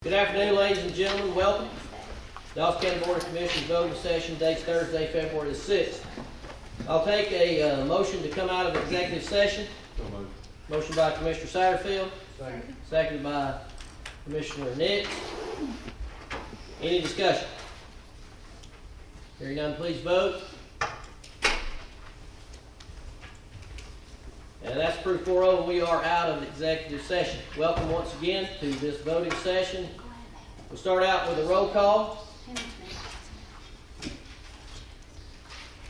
Good afternoon, ladies and gentlemen. Welcome. Dawson County Board of Commissioners voting session, dates Thursday, February the 6th. I'll take a motion to come out of executive session. Motion by Commissioner Satterfield. Seconded by Commissioner Nix. Any discussion? Hearing none, please vote. And that's approved 4-0. We are out of executive session. Welcome once again to this voting session. We'll start out with a roll call.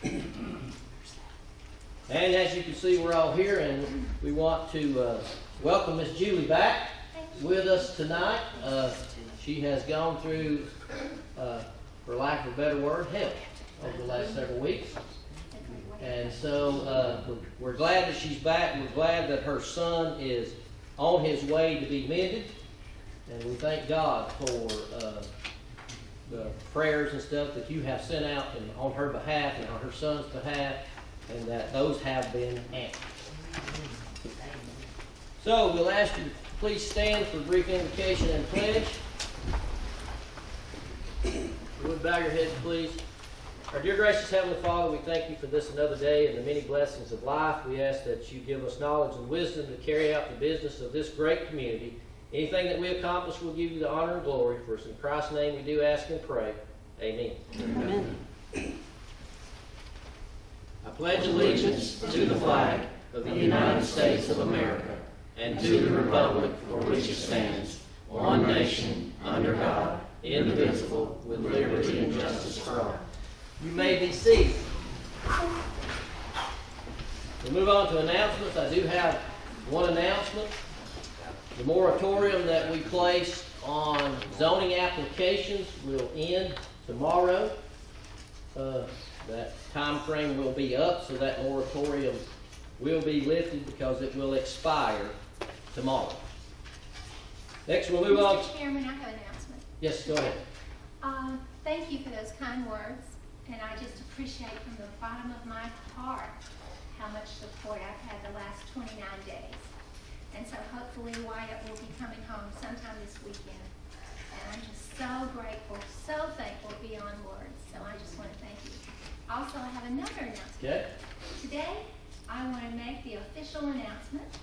And as you can see, we're all here, and we want to welcome Miss Julie back with us tonight. She has gone through, for lack of a better word, hell over the last several weeks. And so we're glad that she's back. We're glad that her son is on his way to be mended. And we thank God for the prayers and stuff that you have sent out on her behalf and on her son's behalf, and that those have been answered. So we'll ask you to please stand for a brief invocation and pledge. You would bow your heads, please. Our dear gracious Heavenly Father, we thank you for this another day and the many blessings of life. We ask that you give us knowledge and wisdom to carry out the business of this great community. Anything that we accomplish, we'll give you the honor and glory. For it's in Christ's name we do ask and pray. Amen. Amen. I pledge allegiance to the flag of the United States of America and to the republic for which it stands, one nation, under God, indivisible, with liberty and justice for all. You may be seated. We'll move on to announcements. I do have one announcement. The moratorium that we placed on zoning applications will end tomorrow. That time frame will be up, so that moratorium will be lifted because it will expire tomorrow. Next, we'll move on. Mr. Chairman, I have an announcement. Yes, go ahead. Thank you for those kind words, and I just appreciate from the bottom of my heart how much support I've had the last 29 days. And so hopefully Wyatt will be coming home sometime this weekend. And I'm just so grateful, so thankful beyond words. So I just want to thank you. Also, I have another announcement. Okay. Today, I want to make the official announcement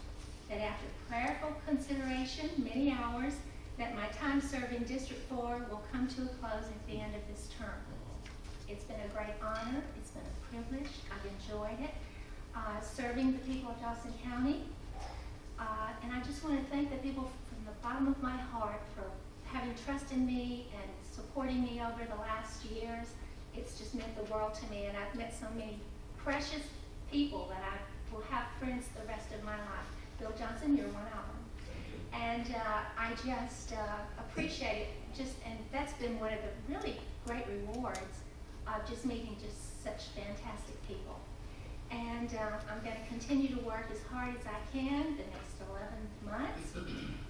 that after prayerful consideration, many hours, that my time serving District 4 will come to a close at the end of this term. It's been a great honor. It's been a privilege. I've enjoyed it. Serving the people of Dawson County. And I just want to thank the people from the bottom of my heart for having trust in me and supporting me over the last years. It's just meant the world to me, and I've met so many precious people that I will have friends the rest of my life. Bill Johnson, you're one of them. And I just appreciate it. And that's been one of the really great rewards of just meeting just such fantastic people. And I'm going to continue to work as hard as I can the next 11 months.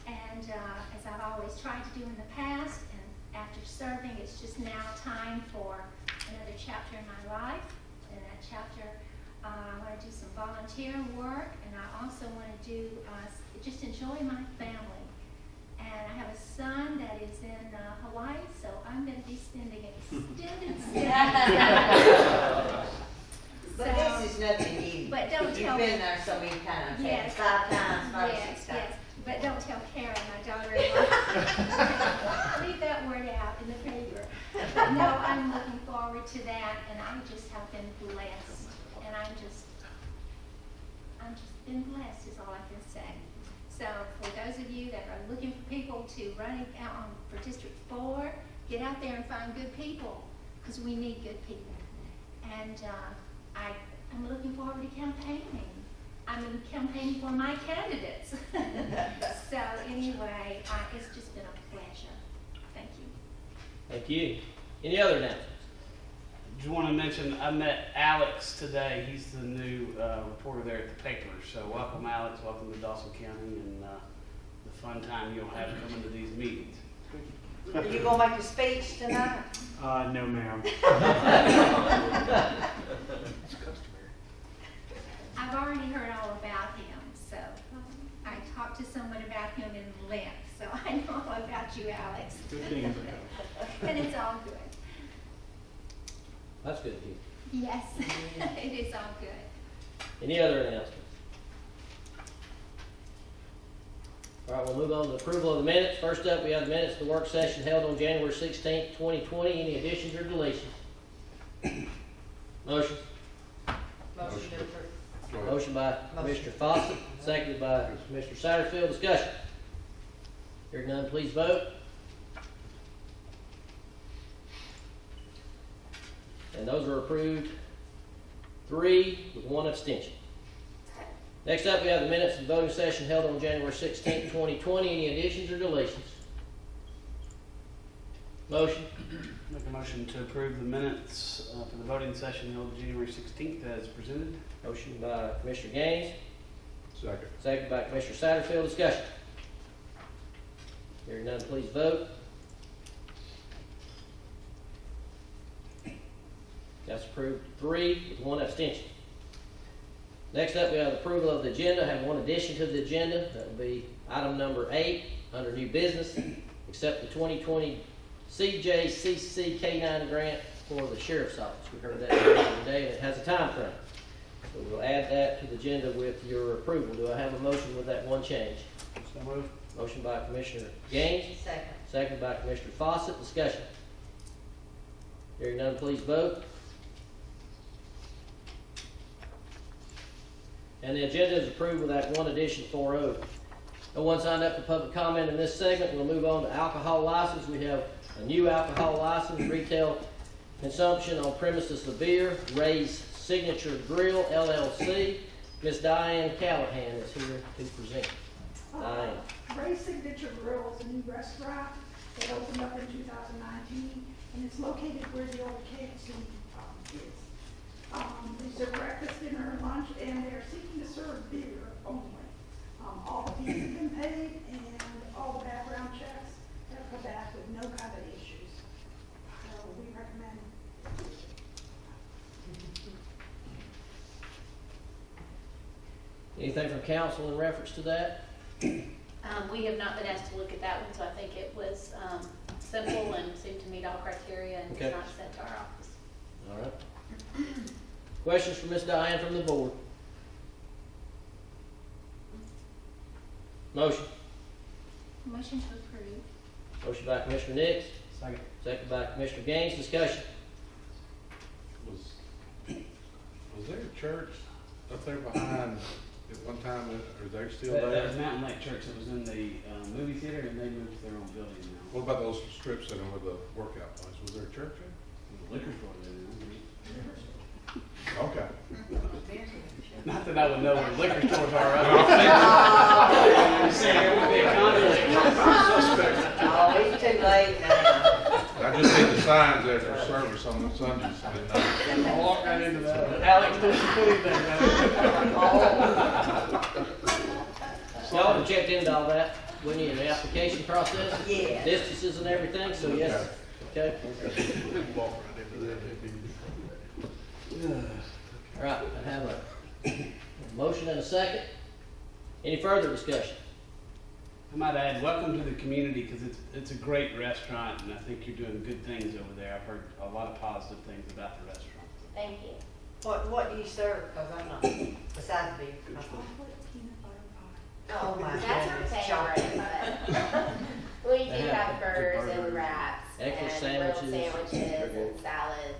And as I've always tried to do in the past, and after serving, it's just now time for another chapter in my life. In that chapter, I want to do some volunteer work, and I also want to do just enjoy my family. And I have a son that is in Hawaii, so I'm going to be spending extended stay. But this is nothing new. But don't tell. You've been there so many times. Yes. 5 times, 5 or 6 Yes, times. yes. But don't tell Karen, my daughter-in-law. Leave that word out in the paper. But no, I'm looking forward to that, and I just have been blessed. And I'm just been blessed is all I can say. So for those of you that are looking for people to run out for District 4, get out there and find good people, because we need good people. And I'm looking forward to campaigning. I'm campaigning for my candidates. So anyway, it's just been a pleasure. Thank you. Thank you. Any other announcements? Just want to mention I met Alex today. He's the new reporter there at the paper. So welcome, Alex. Welcome to Dawson County, and the fun time you'll have coming to these meetings. Are you going to make a speech tonight? No, ma'am. I've already heard all about him, so I talked to someone about him in length, so I know all about you, Alex. Yes, it is all good. Any other announcements? All right, we'll move on to approval of the minutes. First up, we have the minutes of the work session held on January 16th, 2020. Any additions or deletions? Motion? Motion to approve. Motion by Commissioner Fawcett, seconded by Commissioner Satterfield. Discussion. Hearing none, please vote. And those are approved, 3 with 1 abstention. Next up, we have the minutes of the voting session held on January 16th, 2020. Any additions or deletions? Motion? Make a motion to approve the minutes for the voting session held January 16th as presented. Motion by Commissioner Gaines, Second. second by Commissioner Satterfield. Discussion. Hearing none, please vote. That's approved, 3 with 1 abstention. Next up, we have approval of the agenda. I have one addition to the agenda. That will be item number 8 under new business. Accept the 2020 CJCC K-9 grant for the sheriff's office. We heard that today, and it has a time frame. So we'll add that to the agenda with your approval. Do I have a motion with that one change? So moved. Motion by Commissioner Gaines, Second. second by Commissioner Fawcett. Discussion. Hearing none, please vote. And the agenda is approved with that one addition, 4-0. No one signed up for public comment in this segment. We'll move on to alcohol license. We have a new alcohol license, retail consumption on premises of beer, Ray's Signature Grill, LLC. Miss Diane Callahan is here to present. Diane. Ray's Signature Grill is a new restaurant that opened up in 2019, and it's located where the old KFC is. They serve breakfast, dinner, and lunch, and they're seeking to serve beer only. All the fees have been paid, and all the background checks have come back with no covered issues. So we recommend. Anything from council in reference to that? We have not been asked to look at that one, so I think it was simple and seemed to meet all criteria and Okay. was not sent to our office. All right. Questions for Ms. Diane from the board? Motion. Motion to approve. Motion by Commissioner Nix, Second. second by Commissioner Gaines. Discussion. Was there a church up there behind at one time, are they still That was there? Mountain Lake Church that was in the movie theater, and they moved to their own building now. What about those strip center with the workout place? Was there a church there? The liquor store there now. Okay. Not that I would know where liquor stores are. I'm saying it would be a conflict. Oh, it's too late now. I just see the signs there for service on the Sundays. I didn't know. I'll walk right into that. Alex, don't you put anything Y'all have checked into all that when you in the application process? Yeah. Distances and everything, so yes. Okay. All right, I have a motion and a second. Any further discussion? I might add, welcome to the community, because it's a great restaurant, and I think you're doing good things over there. I've heard a lot of positive things about the restaurant. Thank you. What do you serve? Cause I'm not, besides beef. Peanut butter pie. Oh my goodness. That's our chocolate. favorite, but we do They have have burgers good and burgers, wraps extra and sandwiches. grilled They're sandwiches good. and salads,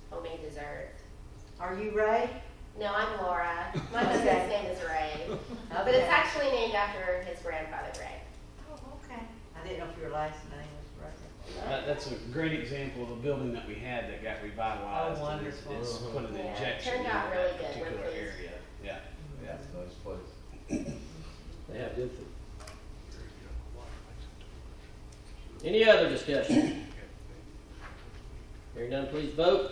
homemade dessert. Are you Ray? No, I'm Laura. My Okay. husband's name is Ray, but it's actually named after his grandfather, Ray. Oh, okay. I didn't know if your last name was Ray. That's a great example of a building that we had that got revitalized. Oh, and wonderful. It's put an Yeah, it injection turned into out that really good. We're particular pleased. area. Yeah. Yeah, nice place. They have good food. Any other discussion? Hearing none, please vote.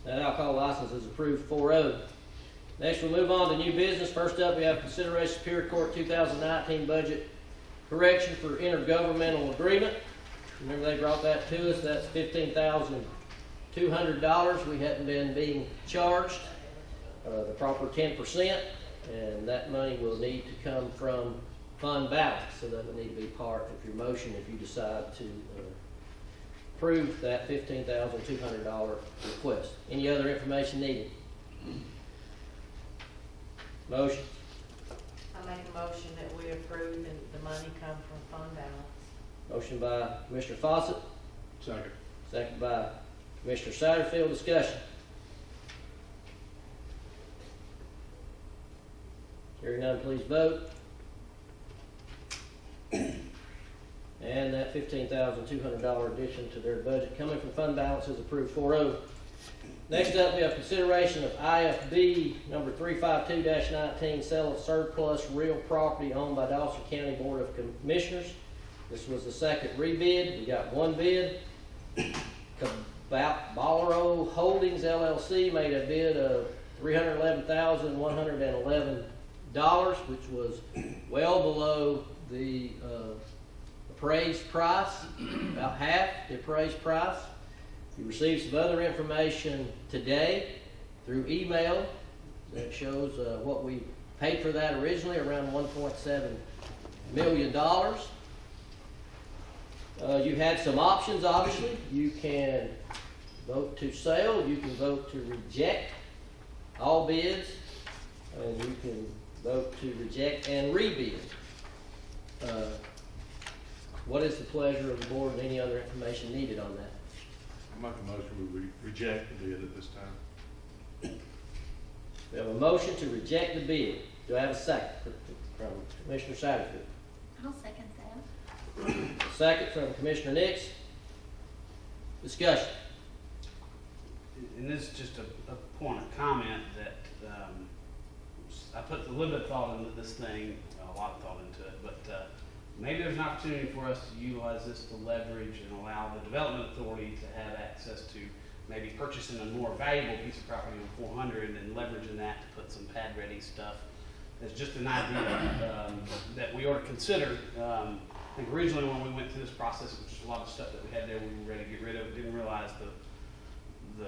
That alcohol license is approved 4-0. Next, we'll move on to new business. First up, we have consideration Superior Court 2019 budget correction for intergovernmental agreement. Remember they brought that to us. That's $15,200. We hadn't been being charged the proper 10%, and that money will need to come from fund balance, so that would need to be part of your motion if you decide to approve that $15,200 request. Any other information needed? Motion, I make a motion that we approve and the money come from fund balance. motion by Commissioner Fawcett, Second. second by Commissioner Satterfield. Discussion. Hearing none, please vote. And that $15,200 addition to their budget coming from fund balance is approved 4-0. Next up, we have consideration of IFB number 352-19, sale of surplus real property owned by Dawson County Board of Commissioners. This was the second rebid. We got one bid. Ballero Holdings LLC made a bid of $311,111, which was well below the appraised price, about half the appraised price. You received some other information today through email that shows what we paid for that originally, around $1.7 million. You had some options, obviously. You can vote to sell, you can vote to reject all bids, and you can vote to reject and rebid. What is the pleasure of the board and any other information needed on that? I make a motion we reject the bid at this time. We have a motion to reject the bid. Do I have a second from Commissioner Satterfield? I'll second that. A second from Commissioner Nix. Discussion. And this is just a point of comment that I put a little bit of thought into this thing, well, a lot of thought into it, but maybe there's an opportunity for us to utilize this to leverage and allow the development authority to have access to maybe purchasing a more valuable piece of property on 400 and leveraging that to put some pad-ready stuff. It's just an idea that we ought to consider. I think originally when we went through this process, it was just a lot of stuff that we had there we were ready to get rid of. Didn't realize the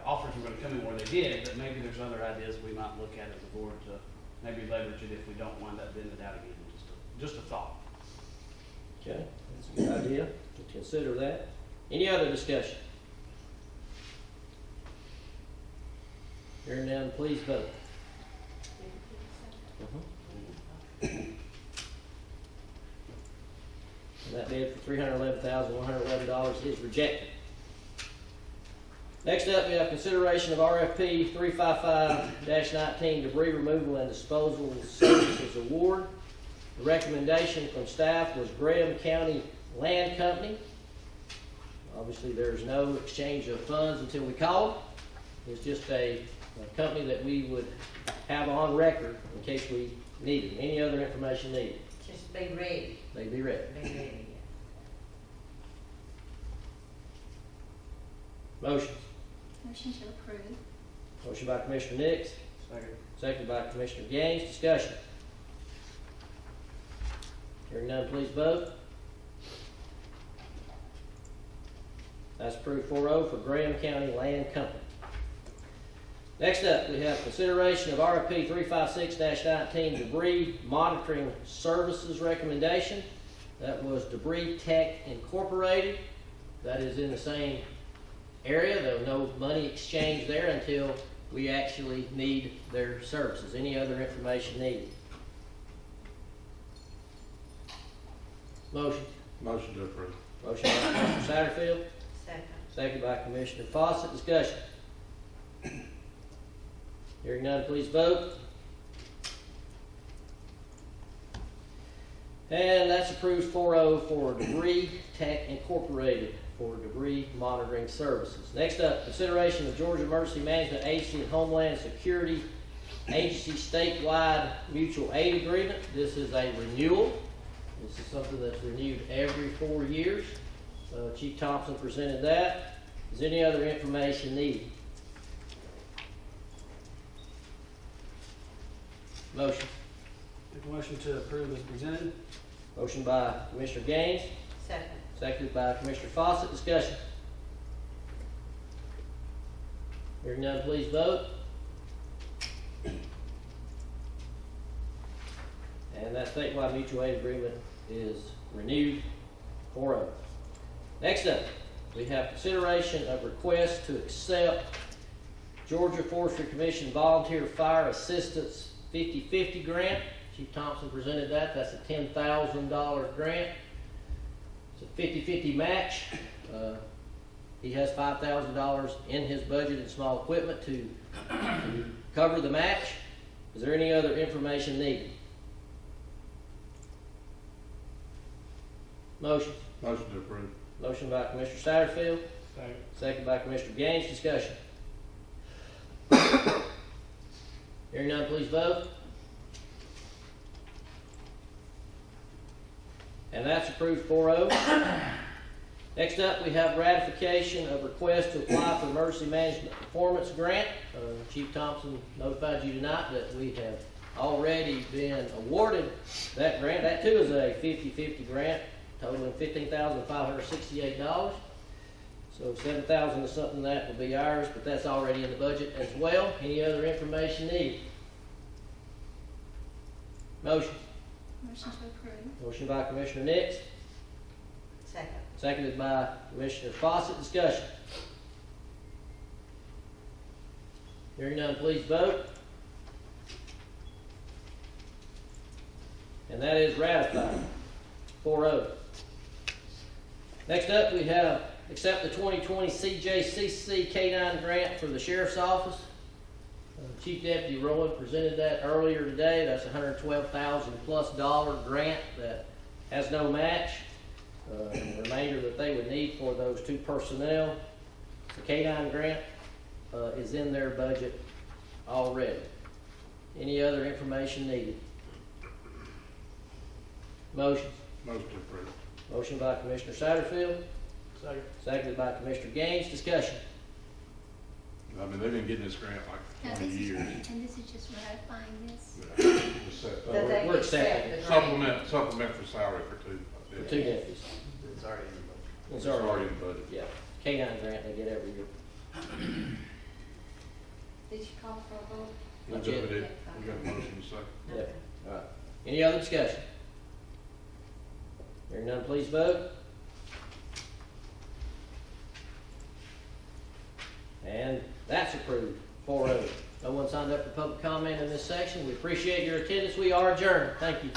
offers were going to come in where they did, but maybe there's other ideas we might look at as a board to maybe leverage it if we don't wind up bidding it out again. Just a thought. Okay, that's a good idea. We'll consider that. Any other discussion? Hearing none, please vote. And that bid for $311,111 is rejected. Next up, we have consideration of RFP 355-19 debris removal and disposal services award. The recommendation from staff was Graham County Land Company. Obviously, there's no exchange of funds until we call. It's just a company that we would have on record in case we need it. Any other information needed? Just be ready, They be ready. be ready. Motion. Motion to approve. Motion by Commissioner Nix, Second. second by Commissioner Gaines. Discussion. Hearing none, please vote. That's approved 4-0 for Graham County Land Company. Next up, we have consideration of RFP 356-19 debris monitoring services recommendation. That was Debris Tech Incorporated. That is in the same area. There was no money exchange there until we actually need their services. Any other information needed? Motion. Motion to approve. Motion by Commissioner Satterfield, Second. second by Commissioner Fawcett. Discussion. Hearing none, please vote. And that's approved 4-0 for Debris Tech Incorporated for debris monitoring services. Next up, consideration of Georgia Emergency Management Agency and Homeland Security Agency statewide mutual aid agreement. This is a renewal. This is something that's renewed every 4 years. Chief Thompson presented that. Is there any other information needed? Motion. Make a motion to approve as presented. Motion by Commissioner Gaines, Second. seconded by Commissioner Fawcett. Discussion. Hearing none, please vote. And that statewide mutual aid agreement is renewed 4-0. Next up, we have consideration of request to accept Georgia Forestry Commission Volunteer Fire Assistance 50/50 grant. Chief Thompson presented that. That's a $10,000 grant. It's a 50/50 match. He has $5,000 in his budget in small equipment to cover the match. Is there any other information needed? Motion. Motion to approve. Motion by Commissioner Satterfield, Second. second by Commissioner Gaines. Discussion. Hearing none, please vote. And that's approved 4-0. Next up, we have ratification of request to apply for emergency management performance grant. Chief Thompson notified you tonight that we have already been awarded that grant. That too is a 50/50 grant totaling $15,568. So $7,000 is something that will be ours, but that's already in the budget as well. Any other information needed? Motion. Motion to approve. Motion by Commissioner Nix, Second. seconded by Commissioner Fawcett. Discussion. Hearing none, please vote. And that is ratified, 4-0. Next up, we have accept the 2020 CJCC K-9 grant for the Sheriff's Office. Chief Deputy Rowan presented that earlier today. That's $112,000+ grant that has no match. And the remainder that they would need for those two personnel. The K-9 grant is in their budget already. Any other information needed? Motion. Motion to approve. Motion by Commissioner Satterfield, Second. seconded by Commissioner Gaines. Discussion. I mean, they've been getting this grant Now, like 20 years. And this is just ratifying this. Just set- That they We're accept accepting the it. grant. Supplement for salary for two. For two deputies. It's already in the budget. It's It's already in the budget. Yeah, K-9 grant they get every year. Did you call for a vote? We Not got yet. it. We got a motion second. Yep. All right. Any other discussion? Hearing none, please vote. And that's approved, 4-0. No one signed up for public comment in this section. We appreciate your attendance. We are adjourned. Thank you.